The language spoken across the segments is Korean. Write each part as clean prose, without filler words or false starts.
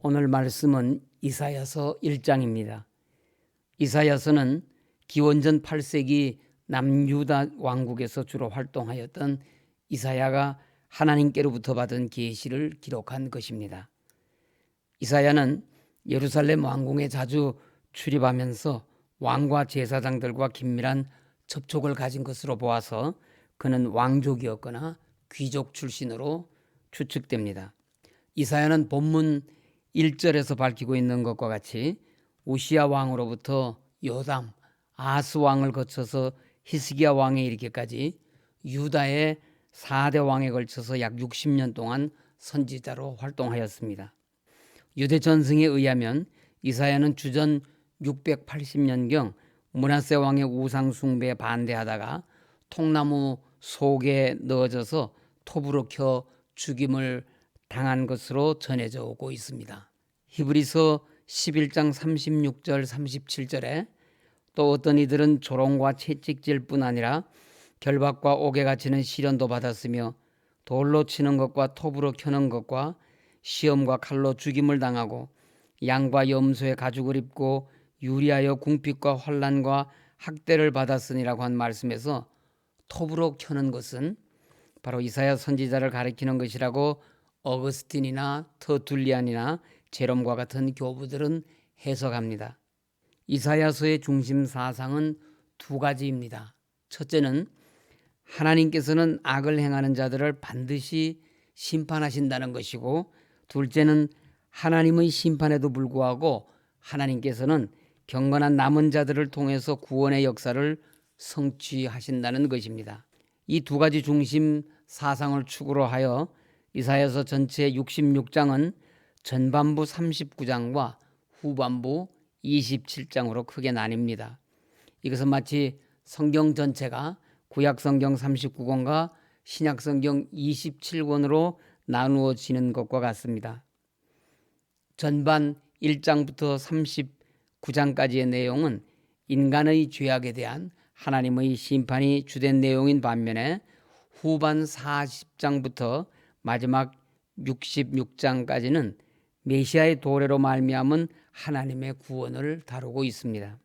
오늘 말씀은 이사야서 1장입니다. 이사야서는 기원전 8세기 남유다 왕국에서 주로 활동하였던 이사야가 하나님께로부터 받은 계시를 기록한 것입니다. 이사야는 예루살렘 왕궁에 자주 출입하면서 왕과 제사장들과 긴밀한 접촉을 가진 것으로 보아서 그는 왕족이었거나 귀족 출신으로 추측됩니다. 이사야는 본문 1절에서 밝히고 있는 것과 같이 우시야 왕으로부터 요담, 아하스 왕을 거쳐서 히스기야 왕에 이르기까지 유다의 4대 왕에 걸쳐서 약 60년 동안 선지자로 활동하였습니다. 유대 전승에 의하면 이사야는 주전 680년경 므낫세 왕의 우상 숭배에 반대하다가 통나무 속에 넣어져서 톱으로 켜 죽임을 당한 것으로 전해져 오고 있습니다. 히브리서 11장 36절 37절에 또 어떤 이들은 조롱과 채찍질 뿐 아니라 결박과 옥에 갇히는 시련도 받았으며 돌로 치는 것과 톱으로 켜는 것과 시험과 칼로 죽임을 당하고 양과 염소의 가죽을 입고 유리하여 궁핍과 환난과 학대를 받았으니라고 한 말씀에서 톱으로 켜는 것은 바로 이사야 선지자를 가리키는 것이라고 어거스틴이나 터툴리안이나 제롬과 같은 교부들은 해석합니다. 이사야서의 중심 사상은 두 가지입니다. 첫째는 하나님께서는 악을 행하는 자들을 반드시 심판하신다는 것이고, 둘째는 하나님의 심판에도 불구하고 하나님께서는 경건한 남은 자들을 통해서 구원의 역사를 성취하신다는 것입니다. 이 두 가지 중심 사상을 축으로 하여 이사야서 전체 66장은 전반부 39장과 후반부 27장으로 크게 나뉩니다. 이것은 마치 성경 전체가 구약성경 39권과 신약성경 27권으로 나누어지는 것과 같습니다. 전반 1장부터 39장까지의 내용은 인간의 죄악에 대한 하나님의 심판이 주된 내용인 반면에 후반 40장부터 마지막 66장까지는 메시아의 도래로 말미암은 하나님의 구원을 다루고 있습니다.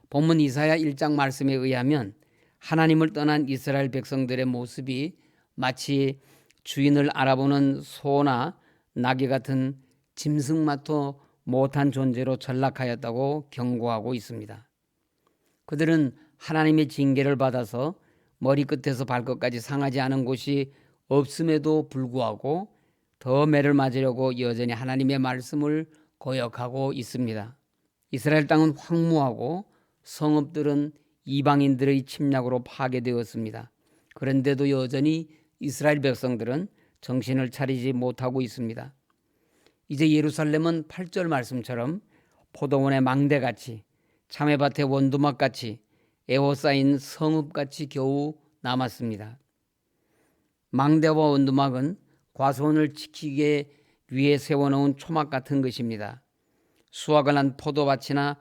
본문 이사야 1장 말씀에 의하면 하나님을 떠난 이스라엘 백성들의 모습이 마치 주인을 알아보는 소나 나귀 같은 짐승마도 못한 존재로 전락하였다고 경고하고 있습니다. 그들은 하나님의 징계를 받아서 머리끝에서 발끝까지 상하지 않은 곳이 없음에도 불구하고 더 매를 맞으려고 여전히 하나님의 말씀을 거역하고 있습니다. 이스라엘 땅은 황무하고 성읍들은 이방인들의 침략으로 파괴되었습니다. 그런데도 여전히 이스라엘 백성들은 정신을 차리지 못하고 있습니다. 이제 예루살렘은 8절 말씀처럼 포도원의 망대같이 참외밭의 원두막같이 에워싸인 성읍같이 겨우 남았습니다. 망대와 원두막은 과수원을 지키기 위해 세워놓은 초막 같은 것입니다. 수확을 한 포도밭이나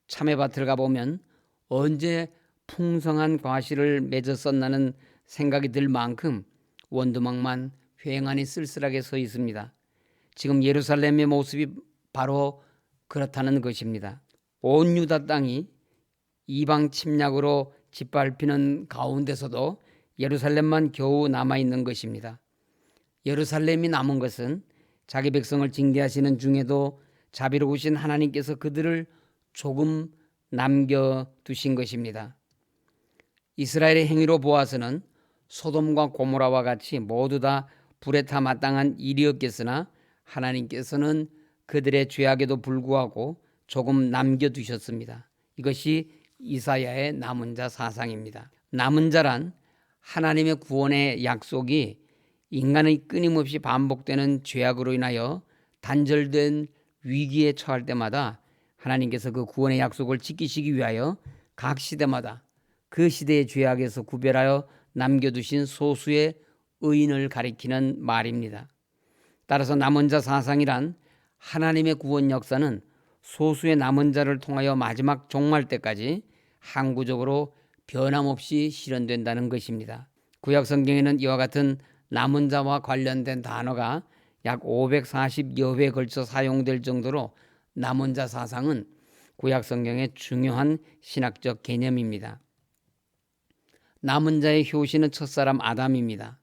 참외밭을 가보면 언제 풍성한 과실을 맺었었나는 생각이 들 만큼 원두막만 휑하니 쓸쓸하게 서 있습니다. 지금 예루살렘의 모습이 바로 그렇다는 것입니다. 온 유다 땅이 이방 침략으로 짓밟히는 가운데서도 예루살렘만 겨우 남아있는 것입니다. 예루살렘이 남은 것은 자기 백성을 징계하시는 중에도 자비로우신 하나님께서 그들을 조금 남겨두신 것입니다. 이스라엘의 행위로 보아서는 소돔과 고모라와 같이 모두 다 불에 타 마땅한 일이었겠으나 하나님께서는 그들의 죄악에도 불구하고 조금 남겨두셨습니다. 이것이 이사야의 남은 자 사상입니다. 남은 자란 하나님의 구원의 약속이 인간의 끊임없이 반복되는 죄악으로 인하여 단절된 위기에 처할 때마다 하나님께서 그 구원의 약속을 지키시기 위하여 각 시대마다 그 시대의 죄악에서 구별하여 남겨두신 소수의 의인을 가리키는 말입니다. 따라서 남은 자 사상이란 하나님의 구원 역사는 소수의 남은 자를 통하여 마지막 종말 때까지 항구적으로 변함없이 실현된다는 것입니다. 구약 성경에는 이와 같은 남은 자와 관련된 단어가 약 540여 회에 걸쳐 사용될 정도로 남은 자 사상은 구약 성경의 중요한 신학적 개념입니다. 남은 자의 효시는 첫사람 아담입니다.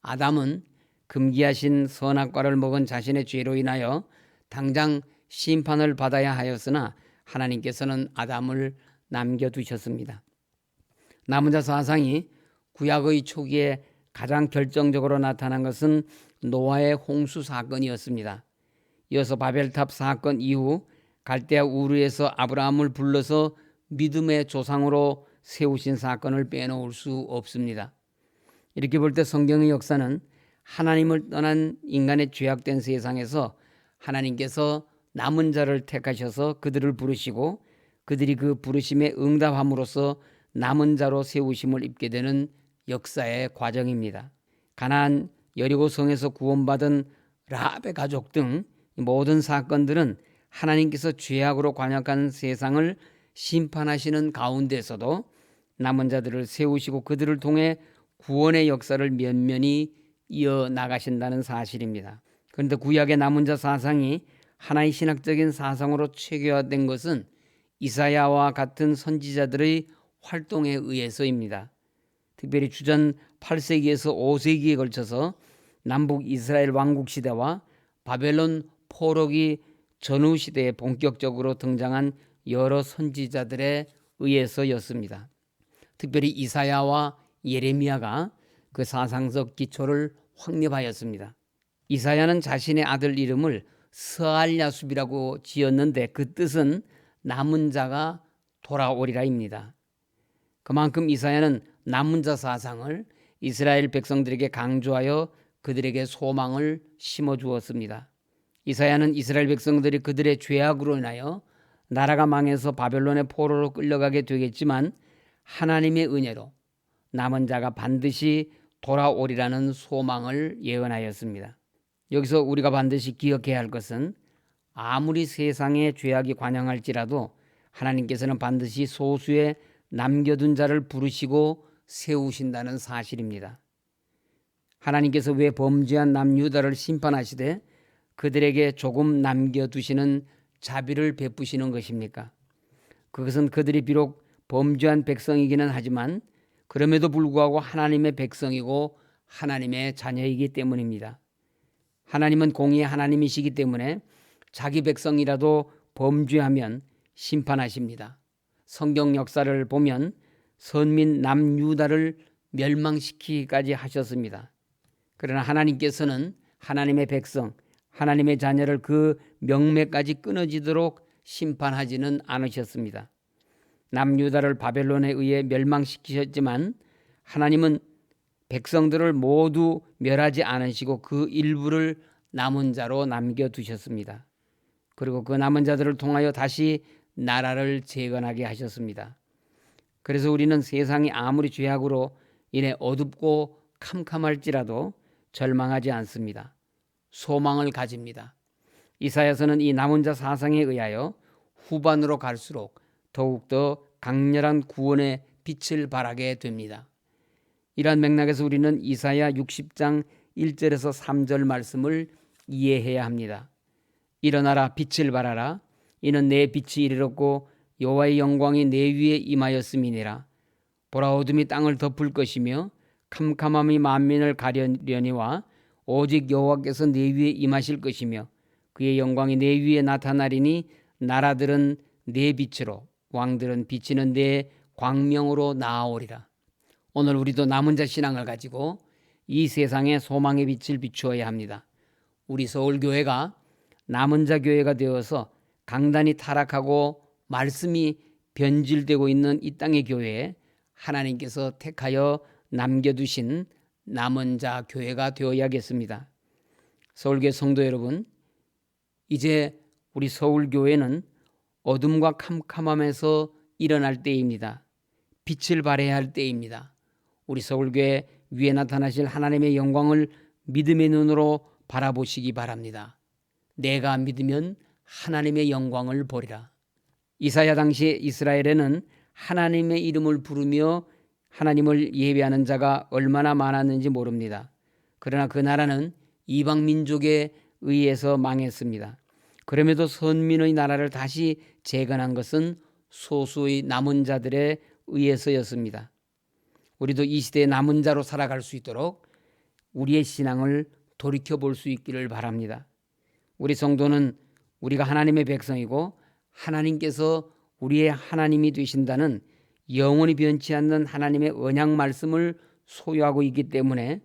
아담은 금기하신 선악과를 먹은 자신의 죄로 인하여 당장 심판을 받아야 하였으나 하나님께서는 아담을 남겨두셨습니다. 남은 자 사상이 구약의 초기에 가장 결정적으로 나타난 것은 노아의 홍수 사건이었습니다. 이어서 바벨탑 사건 이후 갈대아 우르에서 아브라함을 불러서 믿음의 조상으로 세우신 사건을 빼놓을 수 없습니다. 이렇게 볼 때 성경의 역사는 하나님을 떠난 인간의 죄악된 세상에서 하나님께서 남은 자를 택하셔서 그들을 부르시고 그들이 그 부르심에 응답함으로써 남은 자로 세우심을 입게 되는 역사의 과정입니다. 가나안 여리고 성에서 구원받은 라합의 가족 등 모든 사건들은 하나님께서 죄악으로 관역한 세상을 심판하시는 가운데서도 남은 자들을 세우시고 그들을 통해 구원의 역사를 면면히 이어나가신다는 사실입니다. 그런데 구약의 남은 자 사상이 하나의 신학적인 사상으로 체계화된 것은 이사야와 같은 선지자들의 활동에 의해서입니다. 특별히 주전 8세기에서 5세기에 걸쳐서 남북 이스라엘 왕국 시대와 바벨론 포로기 전후 시대에 본격적으로 등장한 여러 선지자들에 의해서였습니다. 특별히 이사야와 예레미야가 그 사상적 기초를 확립하였습니다. 이사야는 자신의 아들 이름을 스알야숲이라고 지었는데 그 뜻은 남은 자가 돌아오리라입니다. 그만큼 이사야는 남은 자 사상을 이스라엘 백성들에게 강조하여 그들에게 소망을 심어주었습니다. 이사야는 이스라엘 백성들이 그들의 죄악으로 인하여 나라가 망해서 바벨론의 포로로 끌려가게 되겠지만 하나님의 은혜로 남은 자가 반드시 돌아오리라는 소망을 예언하였습니다. 여기서 우리가 반드시 기억해야 할 것은 아무리 세상에 죄악이 관영할지라도 하나님께서는 반드시 소수의 남겨둔 자를 부르시고 세우신다는 사실입니다. 하나님께서 왜 범죄한 남유다를 심판하시되 그들에게 조금 남겨두시는 자비를 베푸시는 것입니까? 그것은 그들이 비록 범죄한 백성이기는 하지만 그럼에도 불구하고 하나님의 백성이고 하나님의 자녀이기 때문입니다. 하나님은 공의의 하나님이시기 때문에 자기 백성이라도 범죄하면 심판하십니다. 성경 역사를 보면 선민 남유다를 멸망시키기까지 하셨습니다. 그러나 하나님께서는 하나님의 백성, 하나님의 자녀를 그 명매까지 끊어지도록 심판하지는 않으셨습니다. 남유다를 바벨론에 의해 멸망시키셨지만 하나님은 백성들을 모두 멸하지 않으시고 그 일부를 남은 자로 남겨두셨습니다. 그리고 그 남은 자들을 통하여 다시 나라를 재건하게 하셨습니다. 그래서 우리는 세상이 아무리 죄악으로 인해 어둡고 캄캄할지라도 절망하지 않습니다. 소망을 가집니다. 이사야서는 이 남은 자 사상에 의하여 후반으로 갈수록 더욱더 강렬한 구원의 빛을 발하게 됩니다. 이러한 맥락에서 우리는 이사야 60장 1절에서 3절 말씀을 이해해야 합니다. 일어나라 빛을 발하라 이는 내 빛이 이르렀고 여호와의 영광이 내 위에 임하였음이니라. 보라 어둠이 땅을 덮을 것이며 캄캄함이 만민을 가려려니와 오직 여호와께서 내 위에 임하실 것이며 그의 영광이 내 위에 나타나리니 나라들은 내 빛으로 왕들은 비치는 내 광명으로 나아오리라. 오늘 우리도 남은 자 신앙을 가지고 이 세상에 소망의 빛을 비추어야 합니다. 우리 서울교회가 남은 자 교회가 되어서 강단이 타락하고 말씀이 변질되고 있는 이 땅의 교회에 하나님께서 택하여 남겨두신 남은 자 교회가 되어야겠습니다. 서울교회 성도 여러분, 이제 우리 서울교회는 어둠과 캄캄함에서 일어날 때입니다. 빛을 발해야 할 때입니다. 우리 서울교회 위에 나타나실 하나님의 영광을 믿음의 눈으로 바라보시기 바랍니다. 내가 믿으면 하나님의 영광을 보리라. 이사야 당시 이스라엘에는 하나님의 이름을 부르며 하나님을 예배하는 자가 얼마나 많았는지 모릅니다. 그러나 그 나라는 이방 민족의 의해서 망했습니다. 그럼에도 선민의 나라를 다시 재건한 것은 소수의 남은 자들에 의해서였습니다. 우리도 이 시대의 남은 자로 살아갈 수 있도록 우리의 신앙을 돌이켜볼 수 있기를 바랍니다. 우리 성도는 우리가 하나님의 백성이고 하나님께서 우리의 하나님이 되신다는 영원히 변치 않는 하나님의 언약 말씀을 소유하고 있기 때문에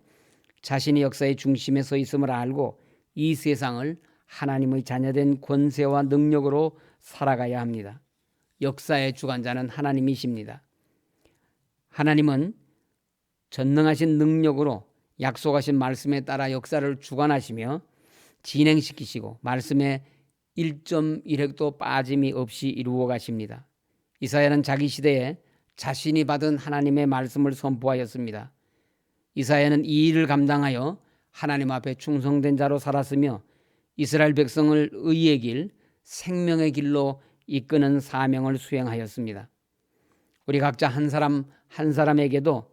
자신이 역사의 중심에 서 있음을 알고 이 세상을 하나님의 자녀된 권세와 능력으로 살아가야 합니다. 역사의 주관자는 하나님이십니다. 하나님은 전능하신 능력으로 약속하신 말씀에 따라 역사를 주관하시며 진행시키시고 말씀에 1.1획도 빠짐이 없이 이루어 가십니다. 이사야는 자기 시대에 자신이 받은 하나님의 말씀을 선포하였습니다. 이사야는 이 일을 감당하여 하나님 앞에 충성된 자로 살았으며 이스라엘 백성을 의의 길, 생명의 길로 이끄는 사명을 수행하였습니다. 우리 각자 한 사람 한 사람에게도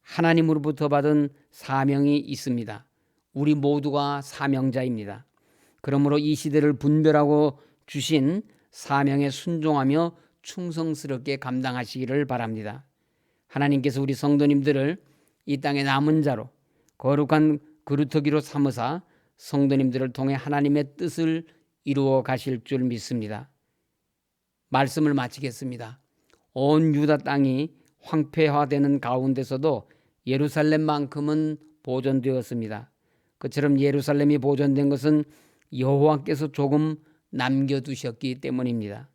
하나님으로부터 받은 사명이 있습니다. 우리 모두가 사명자입니다. 그러므로 이 시대를 분별하고 주신 사명에 순종하며 충성스럽게 감당하시기를 바랍니다. 하나님께서 우리 성도님들을 이 땅의 남은 자로 거룩한 그루터기로 삼으사 성도님들을 통해 하나님의 뜻을 이루어 가실 줄 믿습니다. 말씀을 마치겠습니다. 온 유다 땅이 황폐화되는 가운데서도 예루살렘만큼은 보존되었습니다. 그처럼 예루살렘이 보존된 것은 여호와께서 조금 남겨두셨기 때문입니다.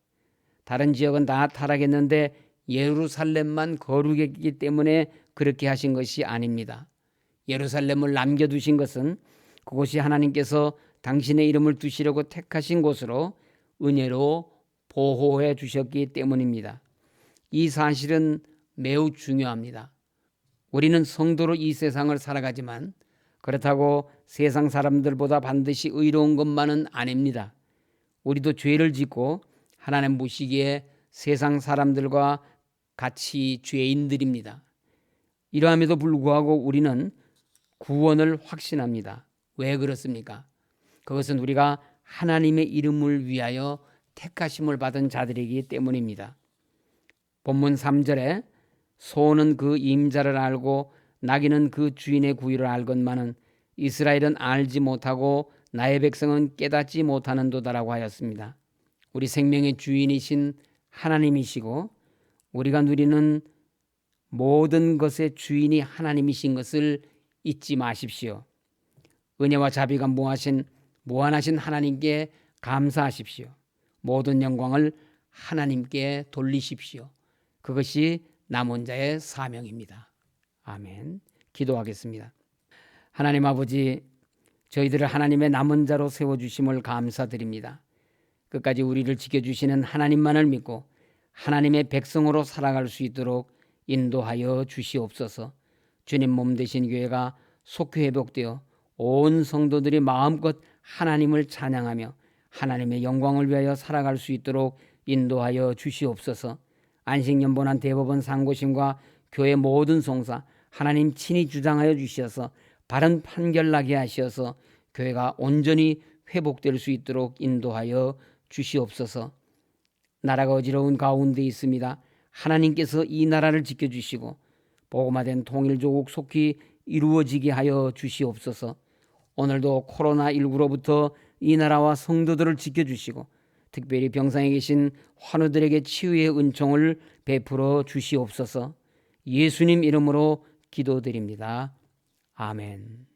다른 지역은 다 타락했는데 예루살렘만 거룩했기 때문에 그렇게 하신 것이 아닙니다. 예루살렘을 남겨두신 것은 그곳이 하나님께서 당신의 이름을 두시려고 택하신 곳으로 은혜로 보호해 주셨기 때문입니다. 이 사실은 매우 중요합니다. 우리는 성도로 이 세상을 살아가지만 그렇다고 세상 사람들보다 반드시 의로운 것만은 아닙니다. 우리도 죄를 짓고 하나님 보시기에 세상 사람들과 같이 죄인들입니다. 이러함에도 불구하고 우리는 구원을 확신합니다. 왜 그렇습니까? 그것은 우리가 하나님의 이름을 위하여 택하심을 받은 자들이기 때문입니다. 본문 3절에 소는 그 임자를 알고 나귀는 그 주인의 구유를 알건만은 이스라엘은 알지 못하고 나의 백성은 깨닫지 못하는도다라고 하였습니다. 우리 생명의 주인이신 하나님이시고 우리가 누리는 모든 것의 주인이 하나님이신 것을 잊지 마십시오. 은혜와 자비가 무한하신 하나님께 감사하십시오. 모든 영광을 하나님께 돌리십시오. 그것이 남은 자의 사명입니다. 아멘. 기도하겠습니다. 하나님 아버지, 저희들을 하나님의 남은 자로 세워주심을 감사드립니다. 끝까지 우리를 지켜주시는 하나님만을 믿고 하나님의 백성으로 살아갈 수 있도록 인도하여 주시옵소서. 주님 몸 되신 교회가 속히 회복되어 온 성도들이 마음껏 하나님을 찬양하며 하나님의 영광을 위하여 살아갈 수 있도록 인도하여 주시옵소서. 안식년본안 대법원 상고심과 교회 모든 송사 하나님 친히 주장하여 주셔서 바른 판결 나게 하셔서 교회가 온전히 회복될 수 있도록 인도하여 주시옵소서. 나라가 어지러운 가운데 있습니다. 하나님께서 이 나라를 지켜주시고 복음화된 통일조국 속히 이루어지게 하여 주시옵소서. 오늘도 코로나19로부터 이 나라와 성도들을 지켜주시고 특별히 병상에 계신 환우들에게 치유의 은총을 베풀어 주시옵소서. 예수님 이름으로 기도드립니다. 아멘.